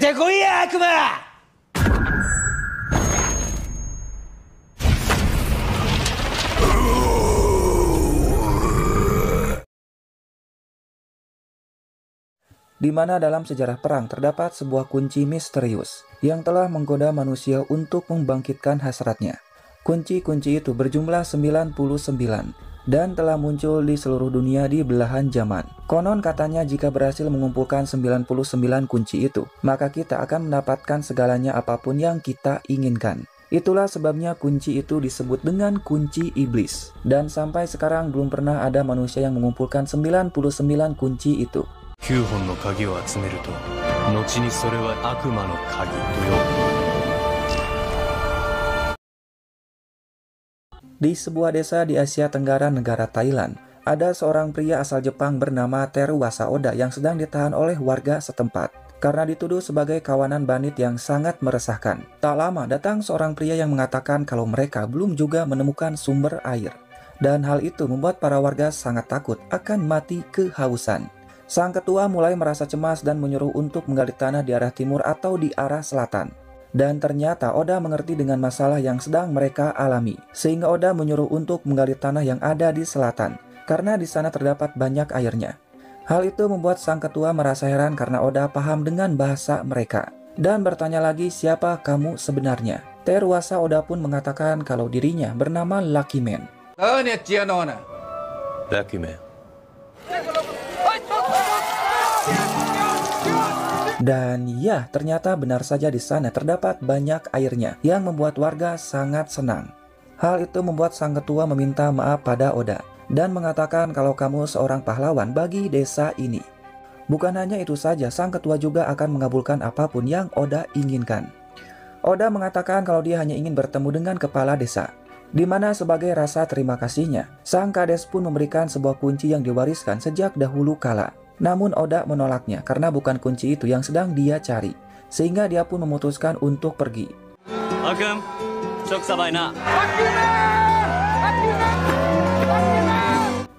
ってこいや悪魔。Di mana dalam sejarah perang terdapat sebuah kunci misterius yang telah menggoda manusia untuk membangkitkan hasratnya. Kunci-kunci itu berjumlah 99 dan telah muncul di seluruh dunia di belahan zaman. Konon katanya jika berhasil mengumpulkan 99 kunci itu, maka kita akan mendapatkan segalanya apapun yang kita inginkan. Itulah sebabnya kunci itu disebut dengan kunci iblis. Dan sampai sekarang belum pernah ada manusia yang mengumpulkan 99 kunci itu. 9本の鍵を集めると、後にそれは悪魔の鍵と呼ぶ。Di sebuah desa di Asia Tenggara negara Thailand, ada seorang pria asal Jepang bernama Teruwasa Oda yang sedang ditahan oleh warga setempat karena dituduh sebagai kawanan bandit yang sangat meresahkan. Tak lama datang seorang pria yang mengatakan kalau mereka belum juga menemukan sumber air. Dan hal itu membuat para warga sangat takut akan mati kehausan. Sang ketua mulai merasa cemas dan menyuruh untuk menggali tanah di arah timur atau di arah selatan. Dan ternyata Oda mengerti dengan masalah yang sedang mereka alami. Sehingga Oda menyuruh untuk menggali tanah yang ada di selatan, karena di sana terdapat banyak airnya. Hal itu membuat sang ketua merasa heran karena Oda paham dengan bahasa mereka. Dan bertanya lagi siapa kamu sebenarnya. Teruwasa Oda pun mengatakan kalau dirinya bernama Lucky Man. Lucky Man. Dan ya, ternyata benar saja di sana terdapat banyak airnya yang membuat warga sangat senang. Hal itu membuat sang ketua meminta maaf pada Oda dan mengatakan kalau kamu seorang pahlawan bagi desa ini. Bukan hanya itu saja, sang ketua juga akan mengabulkan apapun yang Oda inginkan. Oda mengatakan kalau dia hanya ingin bertemu dengan kepala desa, di mana sebagai rasa terima kasihnya, sang kades pun memberikan sebuah kunci yang diwariskan sejak dahulu kala. Namun Oda menolaknya karena bukan kunci itu yang sedang dia cari, sehingga dia pun memutuskan untuk pergi.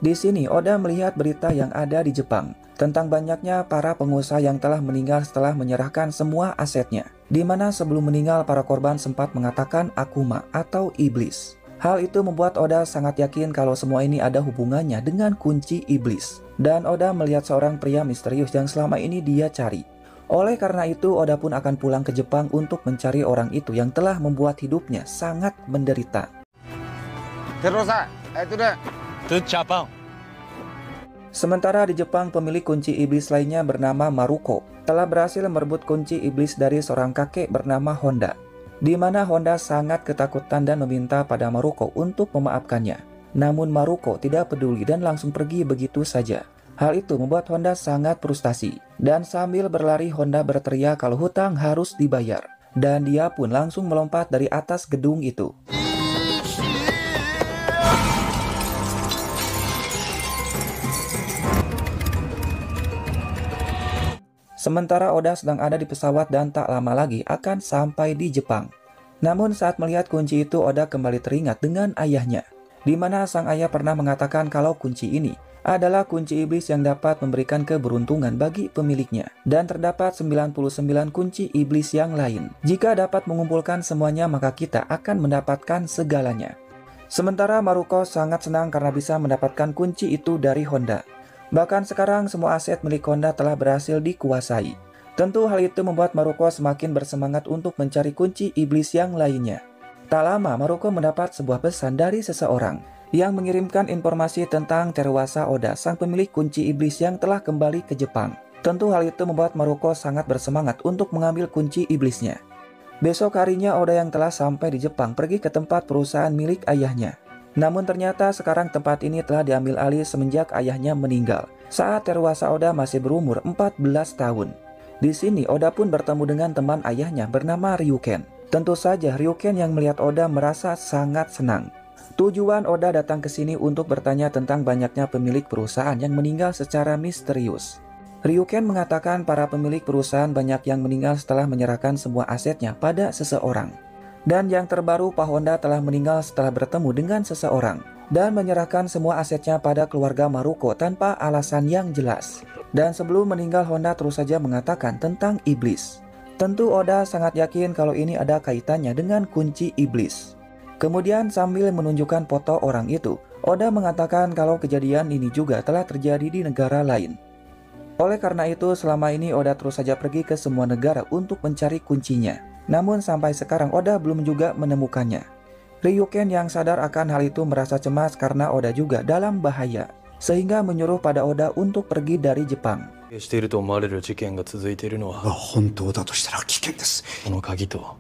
Di sini Oda melihat berita yang ada di Jepang tentang banyaknya para pengusaha yang telah meninggal setelah menyerahkan semua asetnya, di mana sebelum meninggal para korban sempat mengatakan Akuma atau iblis. Hal itu membuat Oda sangat yakin kalau semua ini ada hubungannya dengan kunci iblis. Dan Oda melihat seorang pria misterius yang selama ini dia cari. Oleh karena itu, Oda pun akan pulang ke Jepang untuk mencari orang itu yang telah membuat hidupnya sangat menderita. Sementara di Jepang, pemilik kunci iblis lainnya bernama Maruko telah berhasil merebut kunci iblis dari seorang kakek bernama Honda, di mana Honda sangat ketakutan dan meminta pada Maruko untuk memaafkannya. Namun Maruko tidak peduli dan langsung pergi begitu saja. Hal itu membuat Honda sangat frustasi. Dan sambil berlari Honda berteriak kalau hutang harus dibayar. Dan dia pun langsung melompat dari atas gedung itu. Sementara Oda sedang ada di pesawat dan tak lama lagi akan sampai di Jepang. Namun saat melihat kunci itu, Oda kembali teringat dengan ayahnya, di mana sang ayah pernah mengatakan kalau kunci ini adalah kunci iblis yang dapat memberikan keberuntungan bagi pemiliknya. Dan terdapat 99 kunci iblis yang lain. Jika dapat mengumpulkan semuanya, maka kita akan mendapatkan segalanya. Sementara Maruko sangat senang karena bisa mendapatkan kunci itu dari Honda. Bahkan sekarang semua aset milik Honda telah berhasil dikuasai. Tentu hal itu membuat Maruko semakin bersemangat untuk mencari kunci iblis yang lainnya. Tak lama Maruko mendapat sebuah pesan dari seseorang yang mengirimkan informasi tentang Teruwasa Oda, sang pemilik kunci iblis yang telah kembali ke Jepang. Tentu hal itu membuat Maruko sangat bersemangat untuk mengambil kunci iblisnya. Besok harinya Oda yang telah sampai di Jepang pergi ke tempat perusahaan milik ayahnya. Namun ternyata sekarang tempat ini telah diambil alih semenjak ayahnya meninggal saat Teruwasa Oda masih berumur 14 tahun. Di sini Oda pun bertemu dengan teman ayahnya bernama Ryuken. Tentu saja Ryuken yang melihat Oda merasa sangat senang. Tujuan Oda datang ke sini untuk bertanya tentang banyaknya pemilik perusahaan yang meninggal secara misterius. Ryuken mengatakan para pemilik perusahaan banyak yang meninggal setelah menyerahkan semua asetnya pada seseorang. Dan yang terbaru, Pak Honda telah meninggal setelah bertemu dengan seseorang dan menyerahkan semua asetnya pada keluarga Maruko tanpa alasan yang jelas. Dan sebelum meninggal, Honda terus saja mengatakan tentang iblis. Tentu Oda sangat yakin kalau ini ada kaitannya dengan kunci iblis. Kemudian sambil menunjukkan foto orang itu, Oda mengatakan kalau kejadian ini juga telah terjadi di negara lain. Oleh karena itu, selama ini Oda terus saja pergi ke semua negara untuk mencari kuncinya. Namun sampai sekarang Oda belum juga menemukannya. Ryuken yang sadar akan hal itu merasa cemas karena Oda juga dalam bahaya, sehingga menyuruh pada Oda untuk pergi dari Jepang. していると思われる事件が続いているのは、本当だとしたら危険です。この鍵と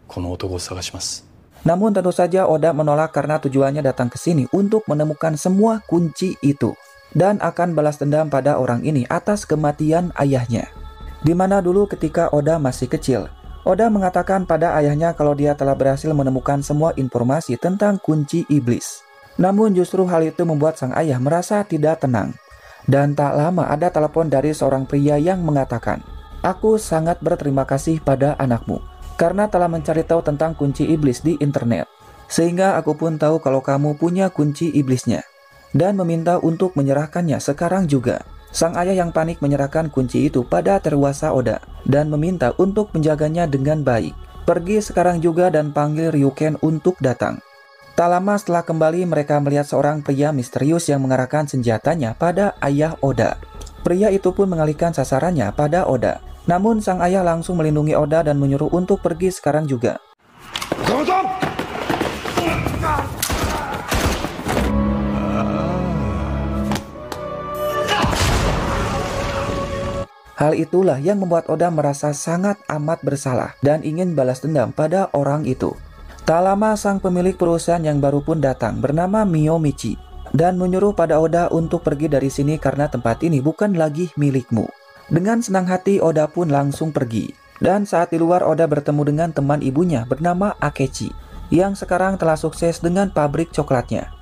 この男を探します。 Namun tentu saja Oda menolak karena tujuannya datang ke sini untuk menemukan semua kunci itu dan akan balas dendam pada orang ini atas kematian ayahnya. Dimana dulu ketika Oda masih kecil, Oda mengatakan pada ayahnya kalau dia telah berhasil menemukan semua informasi tentang kunci iblis. Namun justru hal itu membuat sang ayah merasa tidak tenang. Dan tak lama ada telepon dari seorang pria yang mengatakan, "Aku sangat berterima kasih pada anakmu karena telah mencari tahu tentang kunci iblis di internet. Sehingga aku pun tahu kalau kamu punya kunci iblisnya." Dan meminta untuk menyerahkannya sekarang juga. Sang ayah yang panik menyerahkan kunci itu pada terwasa Oda dan meminta untuk menjaganya dengan baik. Pergi sekarang juga dan panggil Ryuken untuk datang. Tak lama setelah kembali, mereka melihat seorang pria misterius yang mengarahkan senjatanya pada ayah Oda. Pria itu pun mengalihkan sasarannya pada Oda. Namun sang ayah langsung melindungi Oda dan menyuruh untuk pergi sekarang juga. Hal itulah yang membuat Oda merasa sangat amat bersalah dan ingin balas dendam pada orang itu. Tak lama sang pemilik perusahaan yang baru pun datang bernama Miyomichi dan menyuruh pada Oda untuk pergi dari sini karena tempat ini bukan lagi milikmu. Dengan senang hati Oda pun langsung pergi. Dan saat di luar Oda bertemu dengan teman ibunya bernama Akechi yang sekarang telah sukses dengan pabrik coklatnya.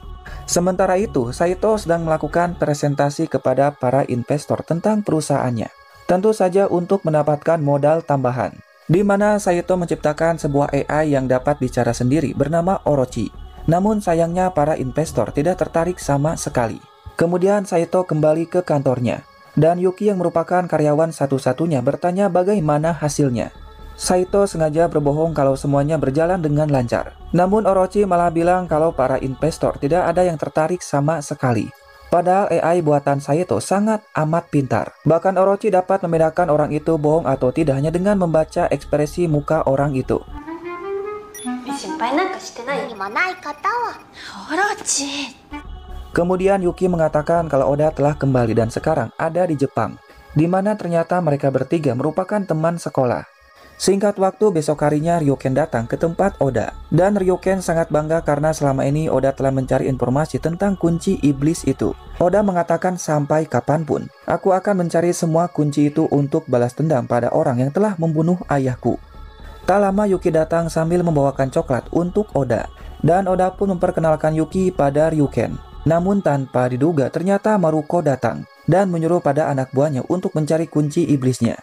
Sementara itu Saito sedang melakukan presentasi kepada para investor tentang perusahaannya. Tentu saja untuk mendapatkan modal tambahan. Di mana Saito menciptakan sebuah AI yang dapat bicara sendiri bernama Orochi. Namun sayangnya para investor tidak tertarik sama sekali. Kemudian Saito kembali ke kantornya. Dan Yuki yang merupakan karyawan satu-satunya bertanya bagaimana hasilnya. Saito sengaja berbohong kalau semuanya berjalan dengan lancar. Namun Orochi malah bilang kalau para investor tidak ada yang tertarik sama sekali. Padahal AI buatan Saito sangat amat pintar. Bahkan Orochi dapat membedakan orang itu bohong atau tidak hanya dengan membaca ekspresi muka orang itu. Kemudian Yuki mengatakan kalau Oda telah kembali dan sekarang ada di Jepang, di mana ternyata mereka bertiga merupakan teman sekolah. Singkat waktu besok harinya Ryuken datang ke tempat Oda. Dan Ryuken sangat bangga karena selama ini Oda telah mencari informasi tentang kunci iblis itu. Oda mengatakan sampai kapanpun, aku akan mencari semua kunci itu untuk balas dendam pada orang yang telah membunuh ayahku. Tak lama Yuki datang sambil membawakan coklat untuk Oda. Dan Oda pun memperkenalkan Yuki pada Ryuken. Namun tanpa diduga ternyata Maruko datang dan menyuruh pada anak buahnya untuk mencari kunci iblisnya.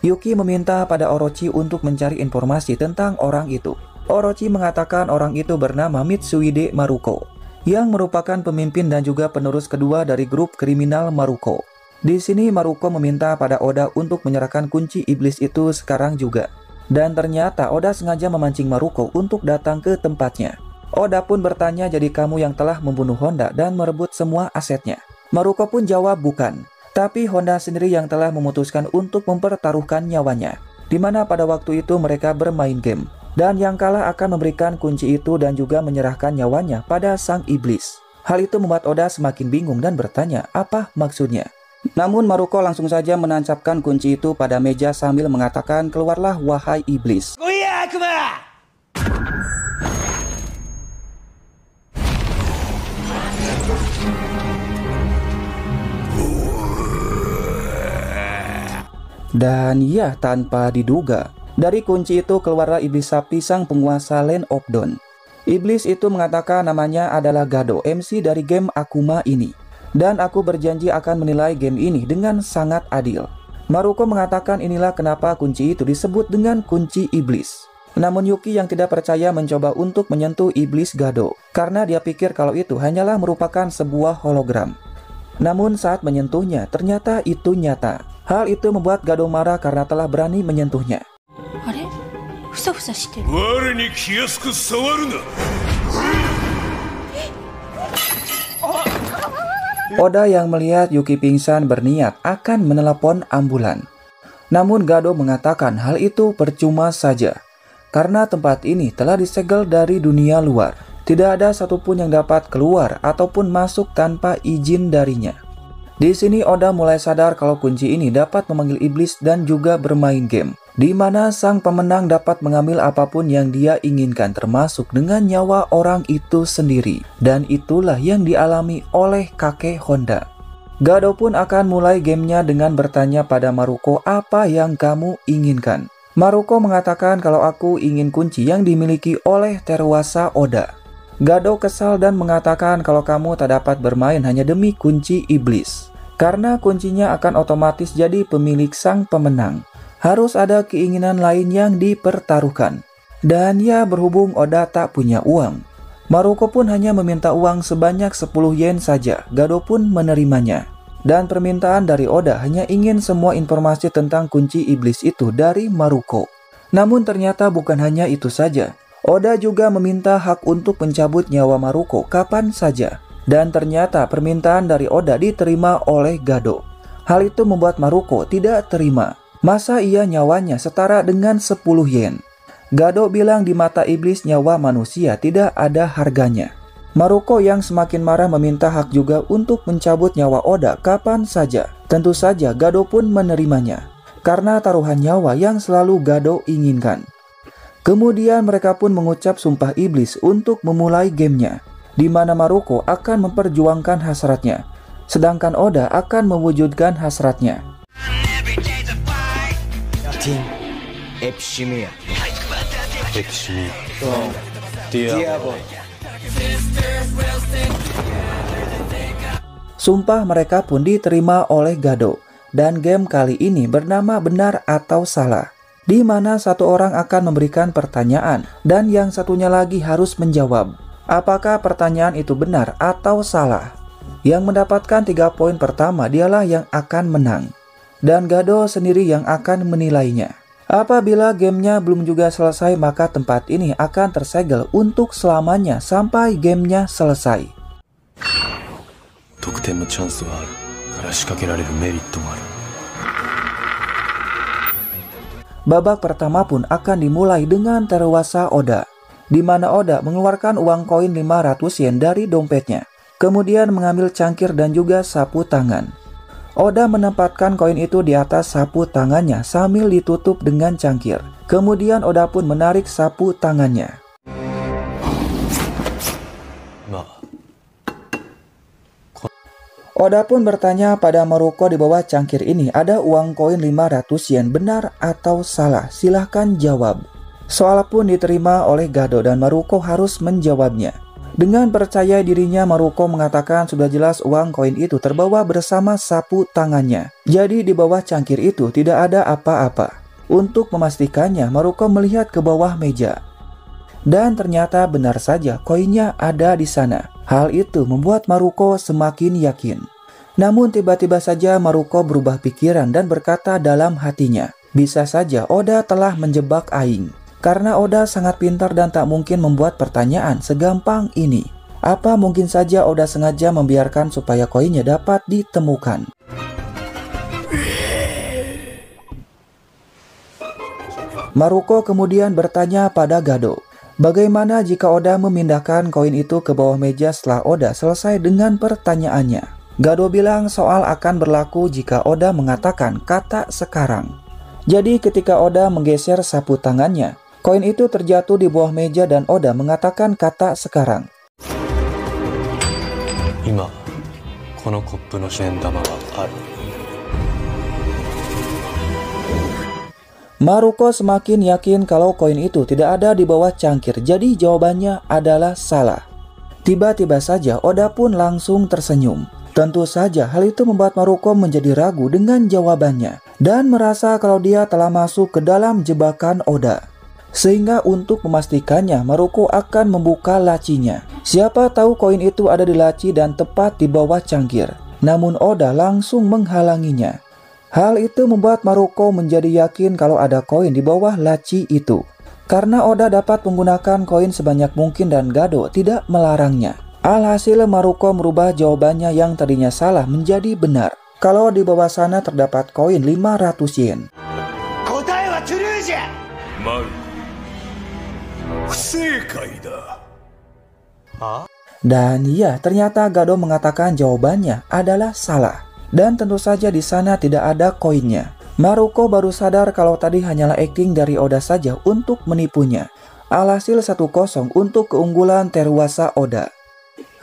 Yuki meminta pada Orochi untuk mencari informasi tentang orang itu. Orochi mengatakan orang itu bernama Mitsuhide Maruko, yang merupakan pemimpin dan juga penerus kedua dari grup kriminal Maruko. Di sini Maruko meminta pada Oda untuk menyerahkan kunci iblis itu sekarang juga. Dan ternyata Oda sengaja memancing Maruko untuk datang ke tempatnya. Oda pun bertanya, jadi kamu yang telah membunuh Honda dan merebut semua asetnya? Maruko pun jawab bukan. Tapi Honda sendiri yang telah memutuskan untuk mempertaruhkan nyawanya. Di mana pada waktu itu mereka bermain game. Dan yang kalah akan memberikan kunci itu dan juga menyerahkan nyawanya pada sang iblis. Hal itu membuat Oda semakin bingung dan bertanya apa maksudnya. Namun Maruko langsung saja menancapkan kunci itu pada meja sambil mengatakan, keluarlah wahai iblis. Dan ya, tanpa diduga, dari kunci itu keluarlah iblis sapi sang penguasa Land of Dawn. Iblis itu mengatakan namanya adalah Gado, MC dari game Akuma ini. Dan aku berjanji akan menilai game ini dengan sangat adil. Maruko mengatakan inilah kenapa kunci itu disebut dengan kunci iblis. Namun Yuki yang tidak percaya mencoba untuk menyentuh iblis Gado, karena dia pikir kalau itu hanyalah merupakan sebuah hologram. Namun saat menyentuhnya, ternyata itu nyata. Hal itu membuat Gado marah karena telah berani menyentuhnya. ふさふさしてる。我に気安く触るな。 Oda yang melihat Yuki pingsan berniat akan menelepon ambulan. Namun Gado mengatakan hal itu percuma saja, karena tempat ini telah disegel dari dunia luar. Tidak ada satupun yang dapat keluar ataupun masuk tanpa izin darinya. Di sini Oda mulai sadar kalau kunci ini dapat memanggil iblis dan juga bermain game, di mana sang pemenang dapat mengambil apapun yang dia inginkan termasuk dengan nyawa orang itu sendiri. Dan itulah yang dialami oleh kakek Honda. Gado pun akan mulai gamenya dengan bertanya pada Maruko apa yang kamu inginkan. Maruko mengatakan kalau aku ingin kunci yang dimiliki oleh Teruasa Oda. Gado kesal dan mengatakan kalau kamu tak dapat bermain hanya demi kunci iblis, karena kuncinya akan otomatis jadi pemilik sang pemenang. Harus ada keinginan lain yang dipertaruhkan. Dan ya, berhubung Oda tak punya uang, Maruko pun hanya meminta uang sebanyak 10 yen saja. Gado pun menerimanya. Dan permintaan dari Oda hanya ingin semua informasi tentang kunci iblis itu dari Maruko. Namun ternyata bukan hanya itu saja. Oda juga meminta hak untuk mencabut nyawa Maruko kapan saja. Dan ternyata permintaan dari Oda diterima oleh Gado. Hal itu membuat Maruko tidak terima. Masa iya nyawanya setara dengan 10 yen? Gado bilang di mata iblis nyawa manusia tidak ada harganya. Maruko yang semakin marah meminta hak juga untuk mencabut nyawa Oda kapan saja. Tentu saja Gado pun menerimanya, karena taruhan nyawa yang selalu Gado inginkan. Kemudian mereka pun mengucap sumpah iblis untuk memulai gamenya, di mana Maruko akan memperjuangkan hasratnya, sedangkan Oda akan mewujudkan hasratnya. Tim Epishimia. Diabo. Sumpah mereka pun diterima oleh Gado, dan game kali ini bernama benar atau salah, di mana satu orang akan memberikan pertanyaan dan yang satunya lagi harus menjawab apakah pertanyaan itu benar atau salah. Yang mendapatkan 3 poin pertama dialah yang akan menang, dan Gado sendiri yang akan menilainya. Apabila gamenya belum juga selesai, maka tempat ini akan tersegel untuk selamanya sampai gamenya selesai. 得点のチャンスがあるから仕掛けられるメリットがある。 Babak pertama pun akan dimulai dengan Teruasa Oda, di mana Oda mengeluarkan uang koin 500 yen dari dompetnya, kemudian mengambil cangkir dan juga sapu tangan. Oda menempatkan koin itu di atas sapu tangannya sambil ditutup dengan cangkir. Kemudian Oda pun menarik sapu tangannya. Oda pun bertanya pada Maruko di bawah cangkir ini ada uang koin 500 yen, benar atau salah? Silahkan jawab. Soal pun diterima oleh Gado dan Maruko harus menjawabnya. Dengan percaya dirinya, Maruko mengatakan sudah jelas uang koin itu terbawa bersama sapu tangannya. Jadi di bawah cangkir itu tidak ada apa-apa. Untuk memastikannya, Maruko melihat ke bawah meja. Dan ternyata benar saja koinnya ada di sana. Hal itu membuat Maruko semakin yakin. Namun tiba-tiba saja Maruko berubah pikiran dan berkata dalam hatinya, bisa saja Oda telah menjebak Aing. Karena Oda sangat pintar dan tak mungkin membuat pertanyaan segampang ini. Apa mungkin saja Oda sengaja membiarkan supaya koinnya dapat ditemukan. Maruko kemudian bertanya pada Gado, bagaimana jika Oda memindahkan koin itu ke bawah meja setelah Oda selesai dengan pertanyaannya? Gado bilang soal akan berlaku jika Oda mengatakan kata sekarang. Jadi ketika Oda menggeser sapu tangannya, koin itu terjatuh di bawah meja dan Oda mengatakan kata sekarang. 今このコップの1000玉はある。 Maruko semakin yakin kalau koin itu tidak ada di bawah cangkir, jadi jawabannya adalah salah. Tiba-tiba saja Oda pun langsung tersenyum. Tentu saja hal itu membuat Maruko menjadi ragu dengan jawabannya dan merasa kalau dia telah masuk ke dalam jebakan Oda. Sehingga untuk memastikannya, Maruko akan membuka lacinya. Siapa tahu koin itu ada di laci dan tepat di bawah cangkir. Namun Oda langsung menghalanginya. Hal itu membuat Maruko menjadi yakin kalau ada koin di bawah laci itu. karena Oda dapat menggunakan koin sebanyak mungkin dan Gado tidak melarangnya. Alhasil Maruko merubah jawabannya yang tadinya salah menjadi benar. Kalau di bawah sana terdapat koin 500 yen. 答えはトゥルーじゃ。マルコ、不正解だ。 Dan ya, ternyata Gado mengatakan jawabannya adalah salah. Dan tentu saja di sana tidak ada koinnya. Maruko baru sadar kalau tadi hanyalah akting dari Oda saja untuk menipunya. Alhasil 1-0 untuk keunggulan Teruasa Oda.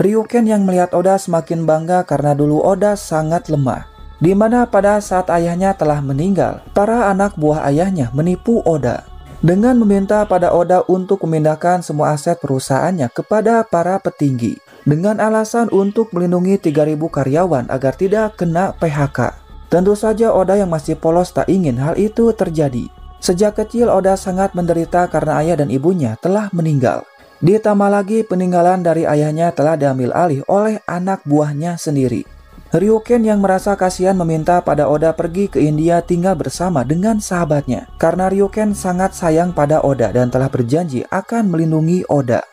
Ryuken yang melihat Oda semakin bangga karena dulu Oda sangat lemah. Di mana pada saat ayahnya telah meninggal, para anak buah ayahnya menipu Oda. Dengan meminta pada Oda untuk memindahkan semua aset perusahaannya kepada para petinggi. Dengan alasan untuk melindungi 3.000 karyawan agar tidak kena PHK. Tentu saja Oda yang masih polos tak ingin hal itu terjadi. Sejak kecil Oda sangat menderita karena ayah dan ibunya telah meninggal. Ditambah lagi peninggalan dari ayahnya telah diambil alih oleh anak buahnya sendiri. Ryuken yang merasa kasihan meminta pada Oda pergi ke India tinggal bersama dengan sahabatnya. Karena Ryuken sangat sayang pada Oda dan telah berjanji akan melindungi Oda.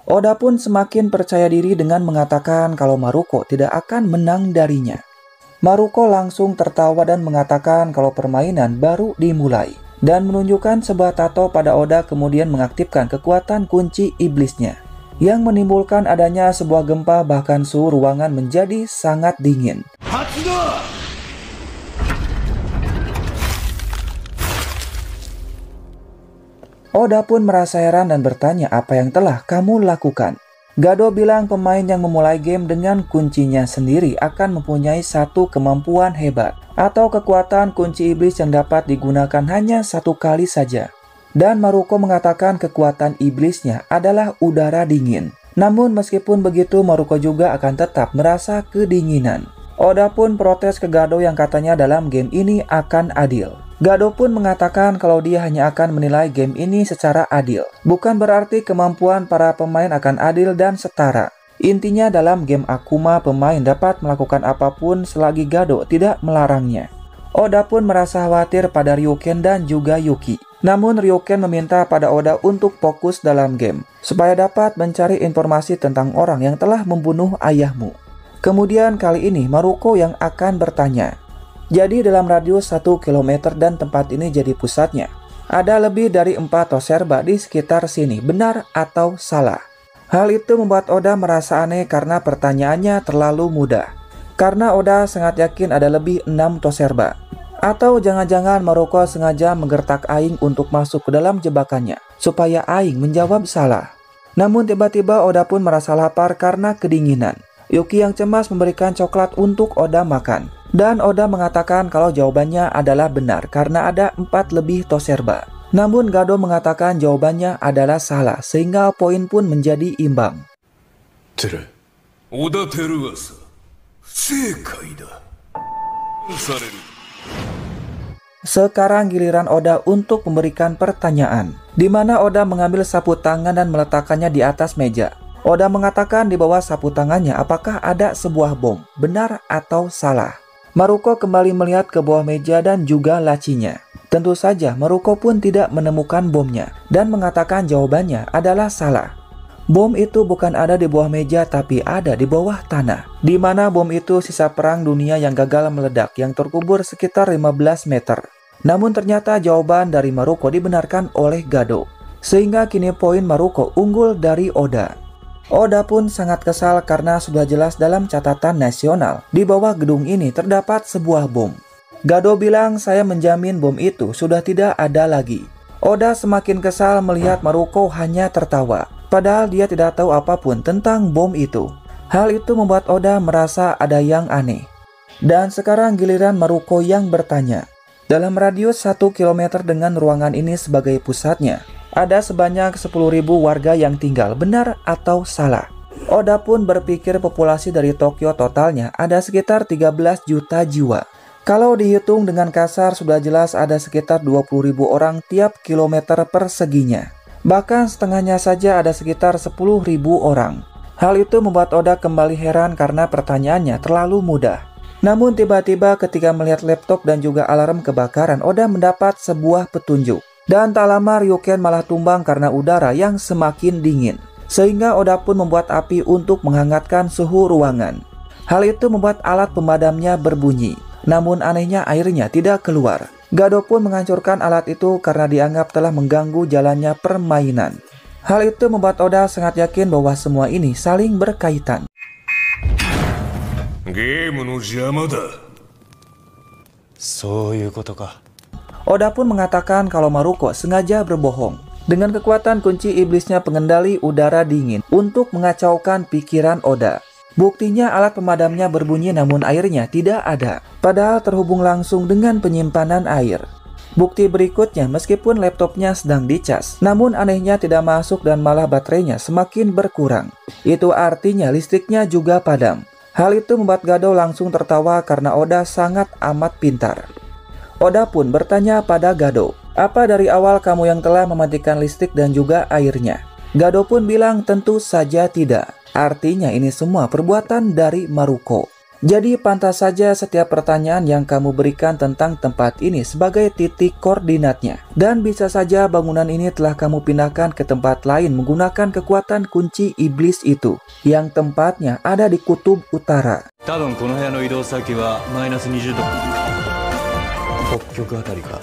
Oda pun semakin percaya diri dengan mengatakan kalau Maruko tidak akan menang darinya. Maruko langsung tertawa dan mengatakan kalau permainan baru dimulai. Dan menunjukkan sebuah tato pada Oda kemudian mengaktifkan kekuatan kunci iblisnya. Yang menimbulkan adanya sebuah gempa bahkan suhu ruangan menjadi sangat dingin. Oda pun merasa heran dan bertanya apa yang telah kamu lakukan. Gado bilang pemain yang memulai game dengan kuncinya sendiri akan mempunyai satu kemampuan hebat atau kekuatan kunci iblis yang dapat digunakan hanya satu kali saja. Dan Maruko mengatakan kekuatan iblisnya adalah udara dingin. Namun meskipun begitu Maruko juga akan tetap merasa kedinginan. Oda pun protes ke Gado yang katanya dalam game ini akan adil. Gado pun mengatakan kalau dia hanya akan menilai game ini secara adil. Bukan berarti kemampuan para pemain akan adil dan setara. Intinya dalam game Akuma pemain dapat melakukan apapun selagi Gado tidak melarangnya. Oda pun merasa khawatir pada Ryuken dan juga Yuki. Namun Ryuken meminta pada Oda untuk fokus dalam game supaya dapat mencari informasi tentang orang yang telah membunuh ayahmu. Kemudian kali ini Maruko yang akan bertanya. Jadi dalam radius 1 km dan tempat ini jadi pusatnya. Ada lebih dari 4 toserba di sekitar sini, benar atau salah? Hal itu membuat Oda merasa aneh karena pertanyaannya terlalu mudah. Karena Oda sangat yakin ada lebih 6 toserba. Atau jangan-jangan Maruko sengaja menggertak Aing untuk masuk ke dalam jebakannya, supaya Aing menjawab salah. Namun tiba-tiba Oda pun merasa lapar karena kedinginan. Yuki yang cemas memberikan coklat untuk Oda makan. Dan Oda mengatakan kalau jawabannya adalah benar karena ada 4 lebih toserba. Namun Gado mengatakan jawabannya adalah salah sehingga poin pun menjadi imbang. Oda Teruasa, 不正解だ。される。 Sekarang giliran Oda untuk memberikan pertanyaan, di mana Oda mengambil sapu tangan dan meletakkannya di atas meja. Oda mengatakan di bawah sapu tangannya apakah ada sebuah bom, benar atau salah. Maruko kembali melihat ke bawah meja dan juga lacinya. Tentu saja Maruko pun tidak menemukan bomnya dan mengatakan jawabannya adalah salah. Bom itu bukan ada di bawah meja tapi ada di bawah tanah. Di mana bom itu sisa perang dunia yang gagal meledak yang terkubur sekitar 15 meter. Namun ternyata jawaban dari Maruko dibenarkan oleh Gado. Sehingga kini poin Maruko unggul dari Oda. Oda pun sangat kesal karena sudah jelas dalam catatan nasional di bawah gedung ini terdapat sebuah bom. Gado bilang saya menjamin bom itu sudah tidak ada lagi. Oda semakin kesal melihat Maruko hanya tertawa, padahal dia tidak tahu apapun tentang bom itu. Hal itu membuat Oda merasa ada yang aneh. Dan sekarang giliran Maruko yang bertanya. Dalam radius 1 km dengan ruangan ini sebagai pusatnya, ada sebanyak 10.000 warga yang tinggal, benar atau salah? Oda pun berpikir populasi dari Tokyo totalnya ada sekitar 13 juta jiwa. Kalau dihitung dengan kasar sudah jelas ada sekitar 20.000 orang tiap kilometer perseginya. Bahkan setengahnya saja ada sekitar 10.000 orang. Hal itu membuat Oda kembali heran karena pertanyaannya terlalu mudah. Namun tiba-tiba ketika melihat laptop dan juga alarm kebakaran, Oda mendapat sebuah petunjuk. Dan tak lama Ryuken malah tumbang karena udara yang semakin dingin. Sehingga Oda pun membuat api untuk menghangatkan suhu ruangan. Hal itu membuat alat pemadamnya berbunyi. Namun anehnya airnya tidak keluar. Gado pun menghancurkan alat itu karena dianggap telah mengganggu jalannya permainan. Hal itu membuat Oda sangat yakin bahwa semua ini saling berkaitan. ゲームの邪魔だ。そういうことか。 Oda pun mengatakan kalau Maruko sengaja berbohong dengan kekuatan kunci iblisnya pengendali udara dingin untuk mengacaukan pikiran Oda. Buktinya alat pemadamnya berbunyi namun airnya tidak ada, padahal terhubung langsung dengan penyimpanan air. Bukti berikutnya, meskipun laptopnya sedang dicas, namun anehnya tidak masuk dan malah baterainya semakin berkurang. Itu artinya listriknya juga padam. Hal itu membuat Gado langsung tertawa karena Oda sangat amat pintar. Oda pun bertanya pada Gado, "Apa dari awal kamu yang telah mematikan listrik dan juga airnya?" Gado pun bilang tentu saja tidak. Artinya ini semua perbuatan dari Maruko. Jadi pantas saja setiap pertanyaan yang kamu berikan tentang tempat ini sebagai titik koordinatnya. Dan bisa saja bangunan ini telah kamu pindahkan ke tempat lain menggunakan kekuatan kunci iblis itu, yang tempatnya ada di kutub utara. 多分この部屋の移動先はマイナス20度。北極あたりか。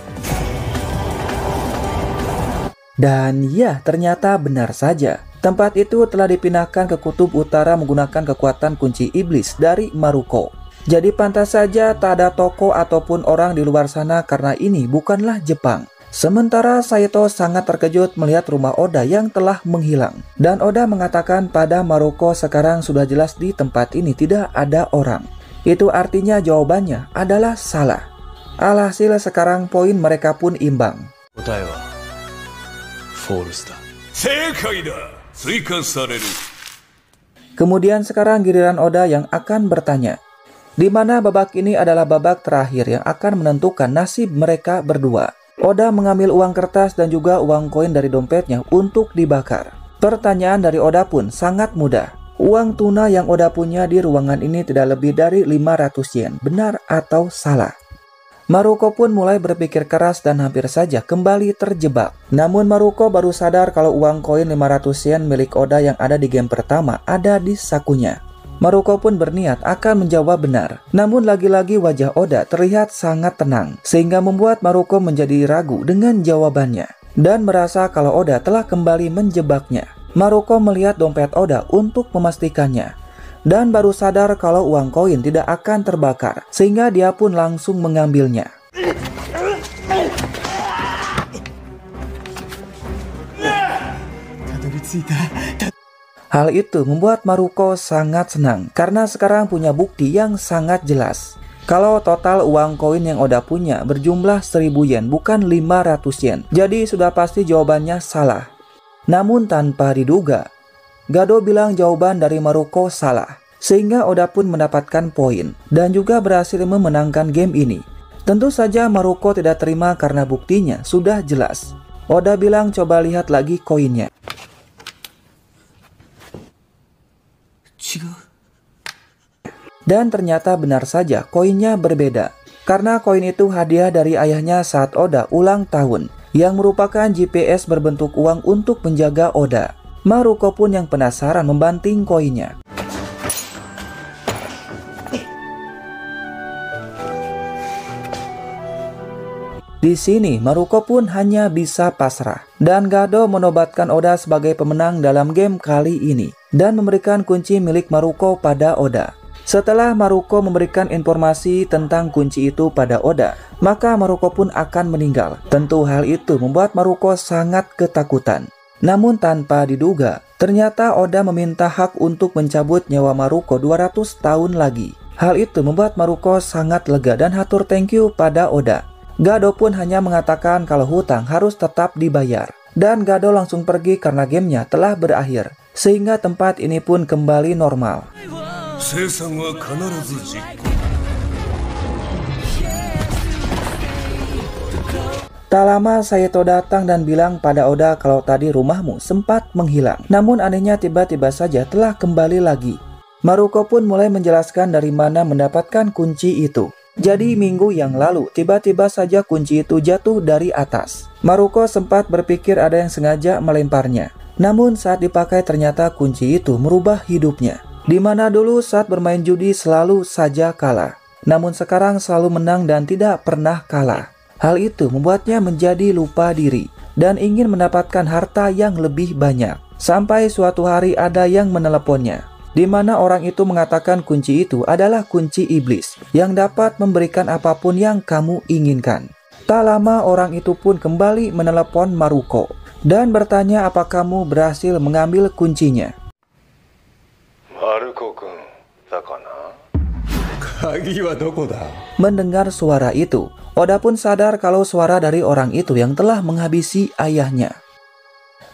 Dan ya, ternyata benar saja. Tempat itu telah dipindahkan ke kutub utara menggunakan kekuatan kunci iblis dari Maruko. Jadi pantas saja tak ada toko ataupun orang di luar sana karena ini bukanlah Jepang. Sementara Saito sangat terkejut melihat rumah Oda yang telah menghilang. Dan Oda mengatakan pada Maruko sekarang sudah jelas di tempat ini tidak ada orang. Itu artinya jawabannya adalah salah. Alhasil sekarang poin mereka pun imbang. 答えはフォールスだ。正解だ。追加される。 Kemudian sekarang giliran Oda yang akan bertanya, di mana babak ini adalah babak terakhir yang akan menentukan nasib mereka berdua. Oda mengambil uang kertas dan juga uang koin dari dompetnya untuk dibakar. Pertanyaan dari Oda pun sangat mudah. Uang tuna yang Oda punya di ruangan ini tidak lebih dari 500 yen, benar atau salah? Maruko pun mulai berpikir keras dan hampir saja kembali terjebak. Namun Maruko baru sadar kalau uang koin 500 yen milik Oda yang ada di game pertama ada di sakunya. Maruko pun berniat akan menjawab benar. Namun lagi-lagi wajah Oda terlihat sangat tenang, sehingga membuat Maruko menjadi ragu dengan jawabannya. Dan merasa kalau Oda telah kembali menjebaknya. Maruko melihat dompet Oda untuk memastikannya. Dan baru sadar kalau uang koin tidak akan terbakar, sehingga dia pun langsung mengambilnya. Hal itu membuat Maruko sangat senang, karena sekarang punya bukti yang sangat jelas. Kalau total uang koin yang Oda punya berjumlah 1000 yen, bukan 500 yen. Jadi sudah pasti jawabannya salah. Namun tanpa diduga, Gado bilang jawaban dari Maruko salah, sehingga Oda pun mendapatkan poin dan juga berhasil memenangkan game ini. Tentu saja Maruko tidak terima karena buktinya sudah jelas. Oda bilang coba lihat lagi koinnya. Dan ternyata benar saja koinnya berbeda. Karena koin itu hadiah dari ayahnya saat Oda ulang tahun, yang merupakan GPS berbentuk uang untuk menjaga Oda. Maruko pun yang penasaran membanting koinnya. Di sini Maruko pun hanya bisa pasrah, dan Gado menobatkan Oda sebagai pemenang dalam game kali ini dan memberikan kunci milik Maruko pada Oda. Setelah Maruko memberikan informasi tentang kunci itu pada Oda, maka Maruko pun akan meninggal. Tentu hal itu membuat Maruko sangat ketakutan. Namun tanpa diduga, ternyata Oda meminta hak untuk mencabut nyawa Maruko 200 tahun lagi. Hal itu membuat Maruko sangat lega dan hatur thank you pada Oda. Gado pun hanya mengatakan kalau hutang harus tetap dibayar. Dan Gado langsung pergi karena gamenya telah berakhir. Sehingga tempat ini pun kembali normal. 生産は必ず実行。 Tak lama Saito datang dan bilang pada Oda kalau tadi rumahmu sempat menghilang. Namun anehnya tiba-tiba saja telah kembali lagi. Maruko pun mulai menjelaskan dari mana mendapatkan kunci itu. Jadi minggu yang lalu, tiba-tiba saja kunci itu jatuh dari atas. Maruko sempat berpikir ada yang sengaja melemparnya. Namun saat dipakai ternyata kunci itu merubah hidupnya. Di mana dulu saat bermain judi selalu saja kalah. Namun sekarang selalu menang dan tidak pernah kalah. Hal itu membuatnya menjadi lupa diri dan ingin mendapatkan harta yang lebih banyak. Sampai suatu hari ada yang meneleponnya, di mana orang itu mengatakan kunci itu adalah kunci iblis yang dapat memberikan apapun yang kamu inginkan. Tak lama orang itu pun kembali menelepon Maruko dan bertanya apa kamu berhasil mengambil kuncinya. Maruko-kun, dakana? Kagi wa doko da? Mendengar suara itu, Oda pun sadar kalau suara dari orang itu yang telah menghabisi ayahnya.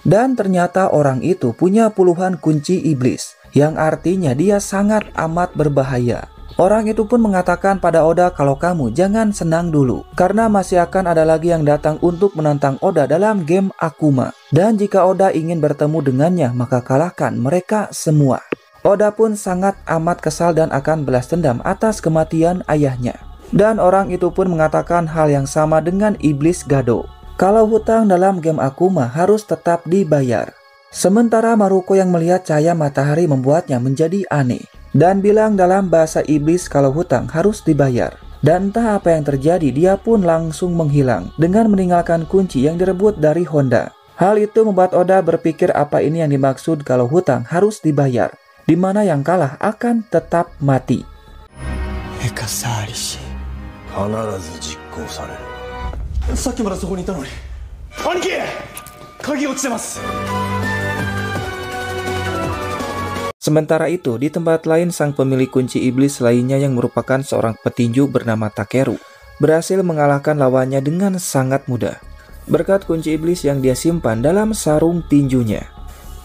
Dan ternyata orang itu punya puluhan kunci iblis, yang artinya dia sangat amat berbahaya. Orang itu pun mengatakan pada Oda kalau kamu jangan senang dulu, karena masih akan ada lagi yang datang untuk menantang Oda dalam game Akuma. Dan jika Oda ingin bertemu dengannya, maka kalahkan mereka semua. Oda pun sangat amat kesal dan akan balas dendam atas kematian ayahnya. Dan orang itu pun mengatakan hal yang sama dengan iblis Gado. Kalau hutang dalam game Akuma harus tetap dibayar. Sementara Maruko yang melihat cahaya matahari membuatnya menjadi aneh. Dan bilang dalam bahasa iblis kalau hutang harus dibayar. Dan entah apa yang terjadi, dia pun langsung menghilang dengan meninggalkan kunci yang direbut dari Honda. Hal itu membuat Oda berpikir apa ini yang dimaksud kalau hutang harus dibayar, di mana yang kalah akan tetap mati. Ekasarishi, hanarazu jikkou sareru. さっきまでそこにいたのに。兄貴、鍵落ちてます。 Sementara itu, di tempat lain sang pemilik kunci iblis lainnya yang merupakan seorang petinju bernama Takeru berhasil mengalahkan lawannya dengan sangat mudah berkat kunci iblis yang dia simpan dalam sarung tinjunya.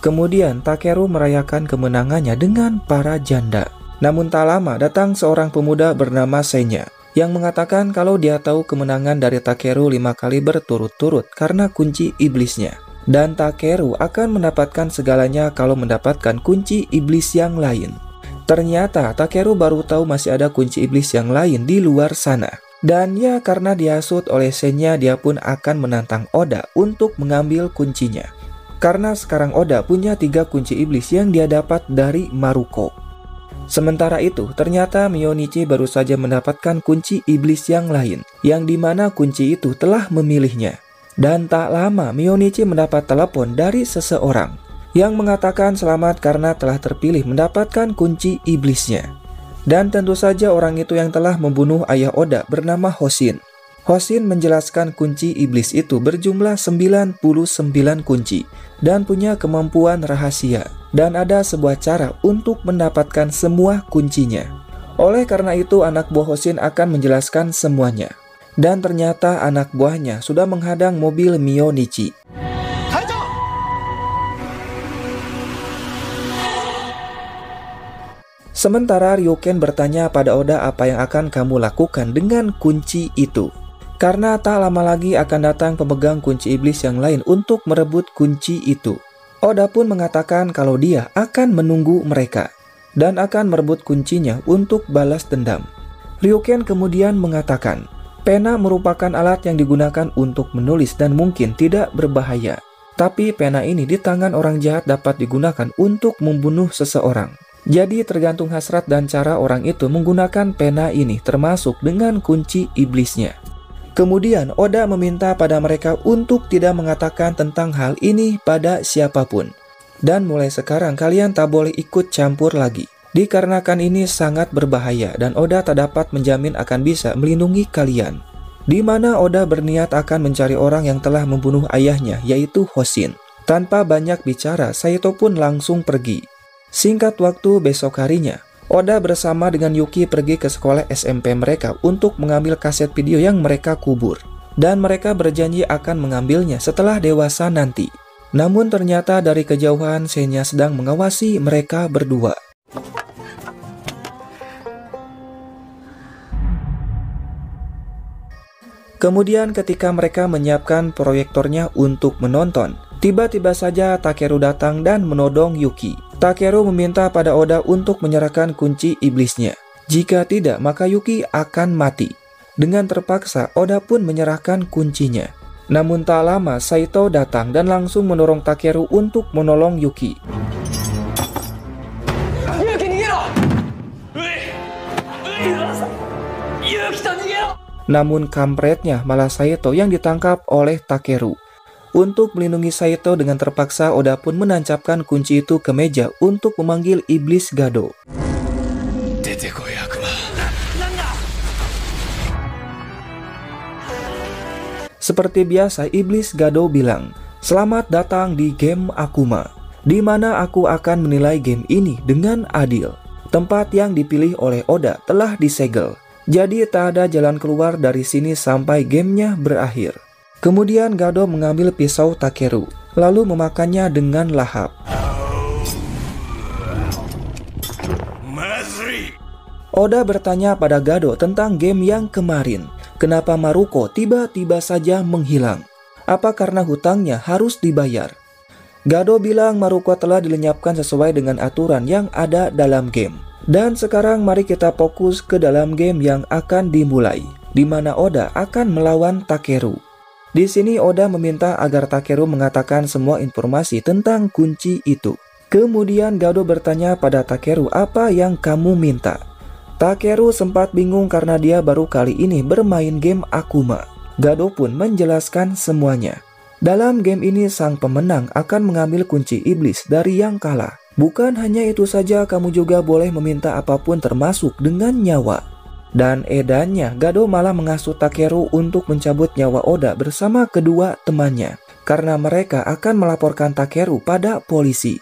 Kemudian Takeru merayakan kemenangannya dengan para janda. Namun tak lama datang seorang pemuda bernama Senya yang mengatakan kalau dia tahu kemenangan dari Takeru 5 kali berturut-turut karena kunci iblisnya. Dan Takeru akan mendapatkan segalanya kalau mendapatkan kunci iblis yang lain. Ternyata Takeru baru tahu masih ada kunci iblis yang lain di luar sana. Dan ya karena dihasut oleh Senya, dia pun akan menantang Oda untuk mengambil kuncinya. Karena sekarang Oda punya 3 kunci iblis yang dia dapat dari Maruko. Sementara itu, ternyata Mionichi baru saja mendapatkan kunci iblis yang lain, yang dimana kunci itu telah memilihnya. Dan tak lama Mionichi mendapat telepon dari seseorang yang mengatakan selamat karena telah terpilih mendapatkan kunci iblisnya. Dan tentu saja orang itu yang telah membunuh ayah Oda bernama Hoshin. Hoshin menjelaskan kunci iblis itu berjumlah 99 kunci dan punya kemampuan rahasia. Dan ada sebuah cara untuk mendapatkan semua kuncinya. Oleh karena itu anak buah Hoshin akan menjelaskan semuanya. Dan ternyata anak buahnya sudah menghadang mobil Mionichi. Sementara Ryuken bertanya pada Oda apa yang akan kamu lakukan dengan kunci itu. Karena tak lama lagi akan datang pemegang kunci iblis yang lain untuk merebut kunci itu. Oda pun mengatakan kalau dia akan menunggu mereka dan akan merebut kuncinya untuk balas dendam. Ryuken kemudian mengatakan, pena merupakan alat yang digunakan untuk menulis dan mungkin tidak berbahaya. Tapi pena ini di tangan orang jahat dapat digunakan untuk membunuh seseorang. Jadi tergantung hasrat dan cara orang itu menggunakan pena ini termasuk dengan kunci iblisnya. Kemudian Oda meminta pada mereka untuk tidak mengatakan tentang hal ini pada siapapun. Dan mulai sekarang kalian tak boleh ikut campur lagi. Dikarenakan ini sangat berbahaya dan Oda tak dapat menjamin akan bisa melindungi kalian. Di mana Oda berniat akan mencari orang yang telah membunuh ayahnya, yaitu Hoshin. Tanpa banyak bicara, Saito pun langsung pergi. Singkat waktu besok harinya, Oda bersama dengan Yuki pergi ke sekolah SMP mereka untuk mengambil kaset video yang mereka kubur. Dan mereka berjanji akan mengambilnya setelah dewasa nanti. Namun ternyata dari kejauhan Senya sedang mengawasi mereka berdua. Kemudian ketika mereka menyiapkan proyektornya untuk menonton, Tiba-tiba saja Takeru datang dan menodong Yuki. Takeru meminta pada Oda untuk menyerahkan kunci iblisnya. Jika tidak, maka Yuki akan mati. Dengan terpaksa, Oda pun menyerahkan kuncinya. Namun tak lama, Saito datang dan langsung mendorong Takeru untuk menolong Yuki. Namun kampretnya malah Saito yang ditangkap oleh Takeru. Untuk melindungi Saito, dengan terpaksa Oda pun menancapkan kunci itu ke meja untuk memanggil iblis Gado. Seperti biasa, iblis Gado bilang, "Selamat datang di game Akuma, di mana aku akan menilai game ini dengan adil. Tempat yang dipilih oleh Oda telah disegel, jadi tak ada jalan keluar dari sini sampai gamenya berakhir." Kemudian Gado mengambil pisau Takeru, lalu memakannya dengan lahap. Oda bertanya pada Gado tentang game yang kemarin. Kenapa Maruko tiba-tiba saja menghilang? Apa karena hutangnya harus dibayar? Gado bilang Maruko telah dilenyapkan sesuai dengan aturan yang ada dalam game. Dan sekarang mari kita fokus ke dalam game yang akan dimulai, di mana Oda akan melawan Takeru. Di sini Oda meminta agar Takeru mengatakan semua informasi tentang kunci itu. Kemudian Gado bertanya pada Takeru, "Apa yang kamu minta?" Takeru sempat bingung karena dia baru kali ini bermain game Akuma. Gado pun menjelaskan semuanya. Dalam game ini sang pemenang akan mengambil kunci iblis dari yang kalah. Bukan hanya itu saja, kamu juga boleh meminta apapun termasuk dengan nyawa. Dan edannya, Gado malah mengasuh Takeru untuk mencabut nyawa Oda bersama kedua temannya, karena mereka akan melaporkan Takeru pada polisi.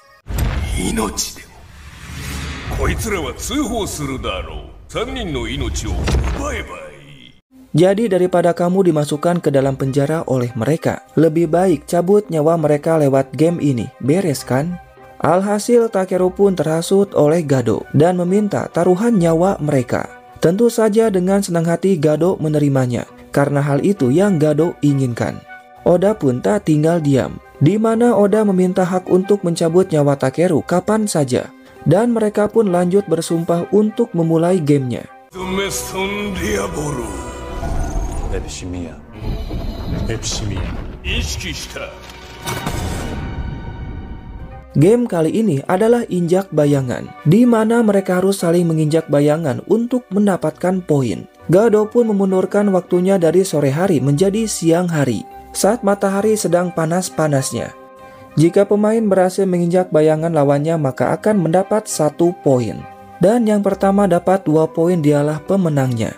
Jadi daripada kamu dimasukkan ke dalam penjara oleh mereka, lebih baik cabut nyawa mereka lewat game ini, beres kan? Alhasil Takeru pun terhasut oleh Gado dan meminta taruhan nyawa mereka. Tentu saja dengan senang hati Gado menerimanya, karena hal itu yang Gado inginkan. Oda pun tak tinggal diam, di mana Oda meminta hak untuk mencabut nyawa Takeru kapan saja. Dan mereka pun lanjut bersumpah untuk memulai gamenya. Game kali ini adalah injak bayangan, di mana mereka harus saling menginjak bayangan untuk mendapatkan poin. Gado pun memundurkan waktunya dari sore hari menjadi siang hari, saat matahari sedang panas-panasnya. Jika pemain berhasil menginjak bayangan lawannya, maka akan mendapat 1 poin. Dan yang pertama dapat 2 poin dialah pemenangnya.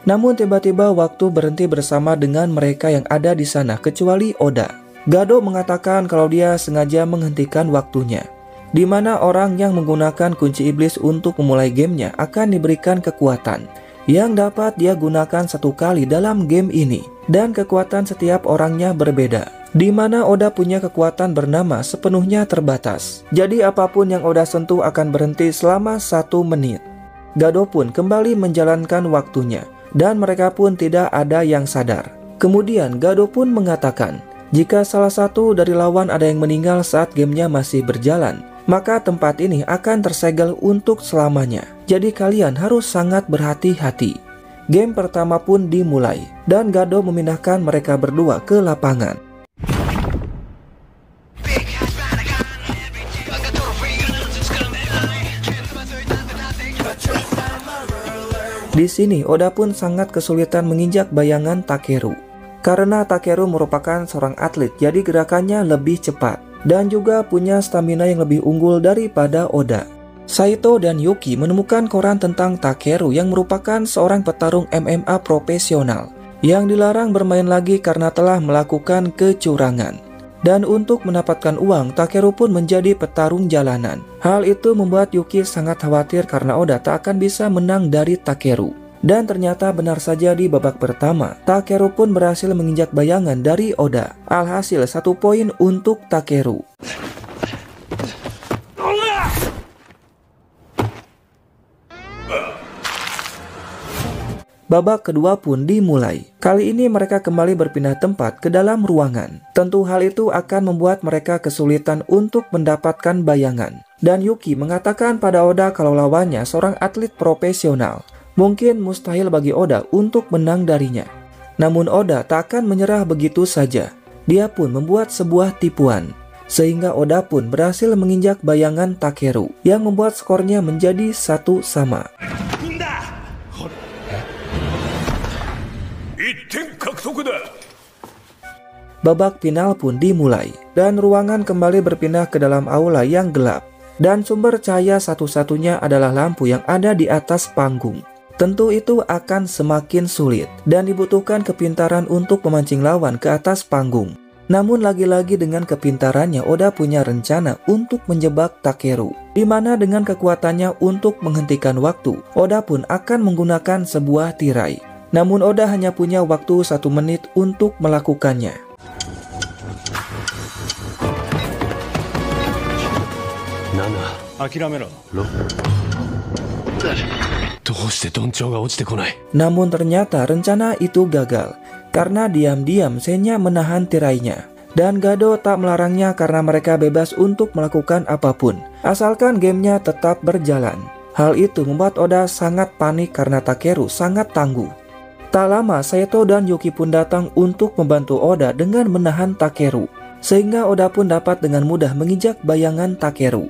Namun tiba-tiba waktu berhenti bersama dengan mereka yang ada di sana kecuali Oda. Gado mengatakan kalau dia sengaja menghentikan waktunya, di mana orang yang menggunakan kunci iblis untuk memulai gamenya akan diberikan kekuatan yang dapat dia gunakan 1 kali dalam game ini. Dan kekuatan setiap orangnya berbeda, di mana Oda punya kekuatan bernama sepenuhnya terbatas. Jadi apapun yang Oda sentuh akan berhenti selama 1 menit. Gado pun kembali menjalankan waktunya, dan mereka pun tidak ada yang sadar. Kemudian Gado pun mengatakan, jika salah satu dari lawan ada yang meninggal saat gamenya masih berjalan, maka tempat ini akan tersegel untuk selamanya. Jadi kalian harus sangat berhati-hati. Game pertama pun dimulai, dan Gado memindahkan mereka berdua ke lapangan. Di sini Oda pun sangat kesulitan menginjak bayangan Takeru, karena Takeru merupakan seorang atlet, jadi gerakannya lebih cepat dan juga punya stamina yang lebih unggul daripada Oda. Saito dan Yuki menemukan koran tentang Takeru yang merupakan seorang petarung MMA profesional yang dilarang bermain lagi karena telah melakukan kecurangan. Dan untuk mendapatkan uang, Takeru pun menjadi petarung jalanan. Hal itu membuat Yuki sangat khawatir karena Oda tak akan bisa menang dari Takeru. Dan ternyata benar saja di babak pertama, Takeru pun berhasil menginjak bayangan dari Oda. Alhasil 1 poin untuk Takeru. babak kedua pun dimulai. Kali ini mereka kembali berpindah tempat ke dalam ruangan. Tentu hal itu akan membuat mereka kesulitan untuk mendapatkan bayangan. Dan Yuki mengatakan pada Oda kalau lawannya seorang atlet profesional. Mungkin mustahil bagi Oda untuk menang darinya. Namun Oda tak akan menyerah begitu saja. Dia pun membuat sebuah tipuan. Sehingga Oda pun berhasil menginjak bayangan Takeru yang membuat skornya menjadi 1-1. Babak final pun dimulai dan ruangan kembali berpindah ke dalam aula yang gelap. Dan sumber cahaya satu-satunya adalah lampu yang ada di atas panggung. Tentu itu akan semakin sulit dan dibutuhkan kepintaran untuk memancing lawan ke atas panggung. Namun lagi-lagi dengan kepintarannya Oda punya rencana untuk menjebak Takeru, di mana dengan kekuatannya untuk menghentikan waktu, Oda pun akan menggunakan sebuah tirai. Namun Oda hanya punya waktu 1 menit untuk melakukannya. Nana, 諦めろ。 どうしてドンチョウが落ちてこない？ Namun ternyata rencana itu gagal karena diam-diam Senya menahan tirainya. Dan Gado tak melarangnya karena mereka bebas untuk melakukan apapun asalkan gamenya tetap berjalan. Hal itu membuat Oda sangat panik karena Takeru sangat tangguh. Tak lama Saito dan Yuki pun datang untuk membantu Oda dengan menahan Takeru. Sehingga Oda pun dapat dengan mudah menginjak bayangan Takeru.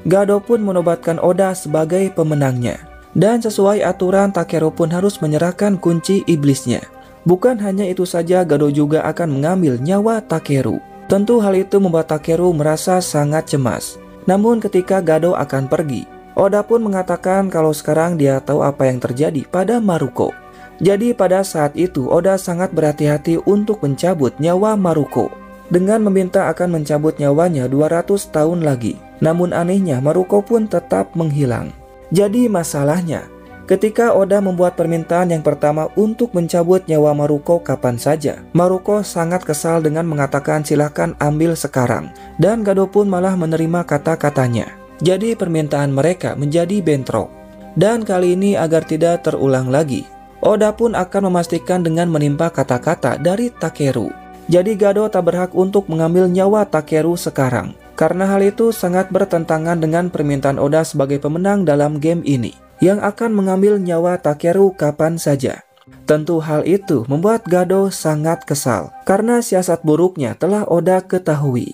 Gado pun menobatkan Oda sebagai pemenangnya. Dan sesuai aturan Takeru pun harus menyerahkan kunci iblisnya. Bukan hanya itu saja, Gado juga akan mengambil nyawa Takeru. Tentu hal itu membuat Takeru merasa sangat cemas. Namun ketika Gado akan pergi, Oda pun mengatakan kalau sekarang dia tahu apa yang terjadi pada Maruko. Jadi pada saat itu Oda sangat berhati-hati untuk mencabut nyawa Maruko dengan meminta akan mencabut nyawanya 200 tahun lagi. Namun anehnya Maruko pun tetap menghilang. Jadi masalahnya, ketika Oda membuat permintaan yang pertama untuk mencabut nyawa Maruko kapan saja, Maruko sangat kesal dengan mengatakan silahkan ambil sekarang. Dan Gado pun malah menerima kata-katanya. Jadi permintaan mereka menjadi bentrok. Dan kali ini agar tidak terulang lagi, Oda pun akan memastikan dengan menimpa kata-kata dari Takeru. Jadi Gado tak berhak untuk mengambil nyawa Takeru sekarang. Karena hal itu sangat bertentangan dengan permintaan Oda sebagai pemenang dalam game ini, yang akan mengambil nyawa Takeru kapan saja. Tentu hal itu membuat Gado sangat kesal, karena siasat buruknya telah Oda ketahui.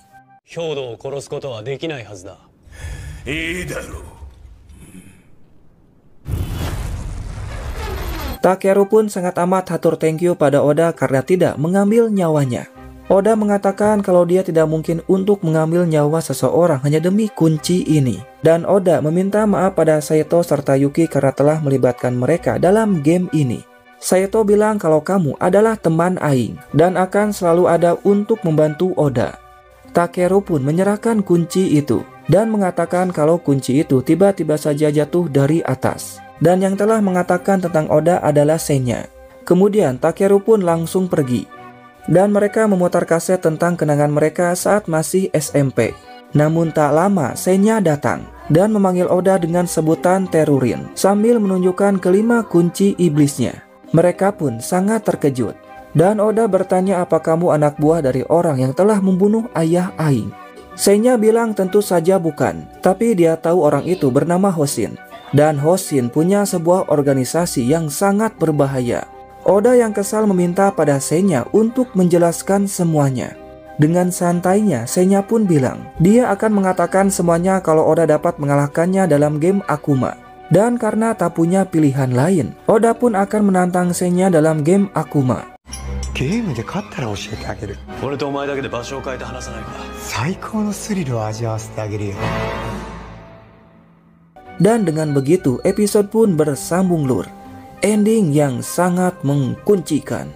Takeru pun sangat amat hatur thank you pada Oda karena tidak mengambil nyawanya. Oda mengatakan kalau dia tidak mungkin untuk mengambil nyawa seseorang hanya demi kunci ini. Dan Oda meminta maaf pada Saito serta Yuki karena telah melibatkan mereka dalam game ini. Saito bilang kalau kamu adalah teman aing dan akan selalu ada untuk membantu Oda. Takeru pun menyerahkan kunci itu dan mengatakan kalau kunci itu tiba-tiba saja jatuh dari atas. Dan yang telah mengatakan tentang Oda adalah Senya. Kemudian Takeru pun langsung pergi. Dan mereka memutar kaset tentang kenangan mereka saat masih SMP. Namun tak lama Senya datang dan memanggil Oda dengan sebutan Terurin sambil menunjukkan kelima kunci iblisnya. Mereka pun sangat terkejut. Dan Oda bertanya apa kamu anak buah dari orang yang telah membunuh ayah aing. Senya bilang tentu saja bukan, tapi dia tahu orang itu bernama Hoshin. Dan Hoshin punya sebuah organisasi yang sangat berbahaya. Oda yang kesal meminta pada Senya untuk menjelaskan semuanya. Dengan santainya, Senya pun bilang dia akan mengatakan semuanya kalau Oda dapat mengalahkannya dalam game Akuma. Dan karena tak punya pilihan lain, Oda pun akan menantang Senya dalam game Akuma. Dan dengan begitu episode pun bersambung lur. Ending yang sangat mengkuncikan.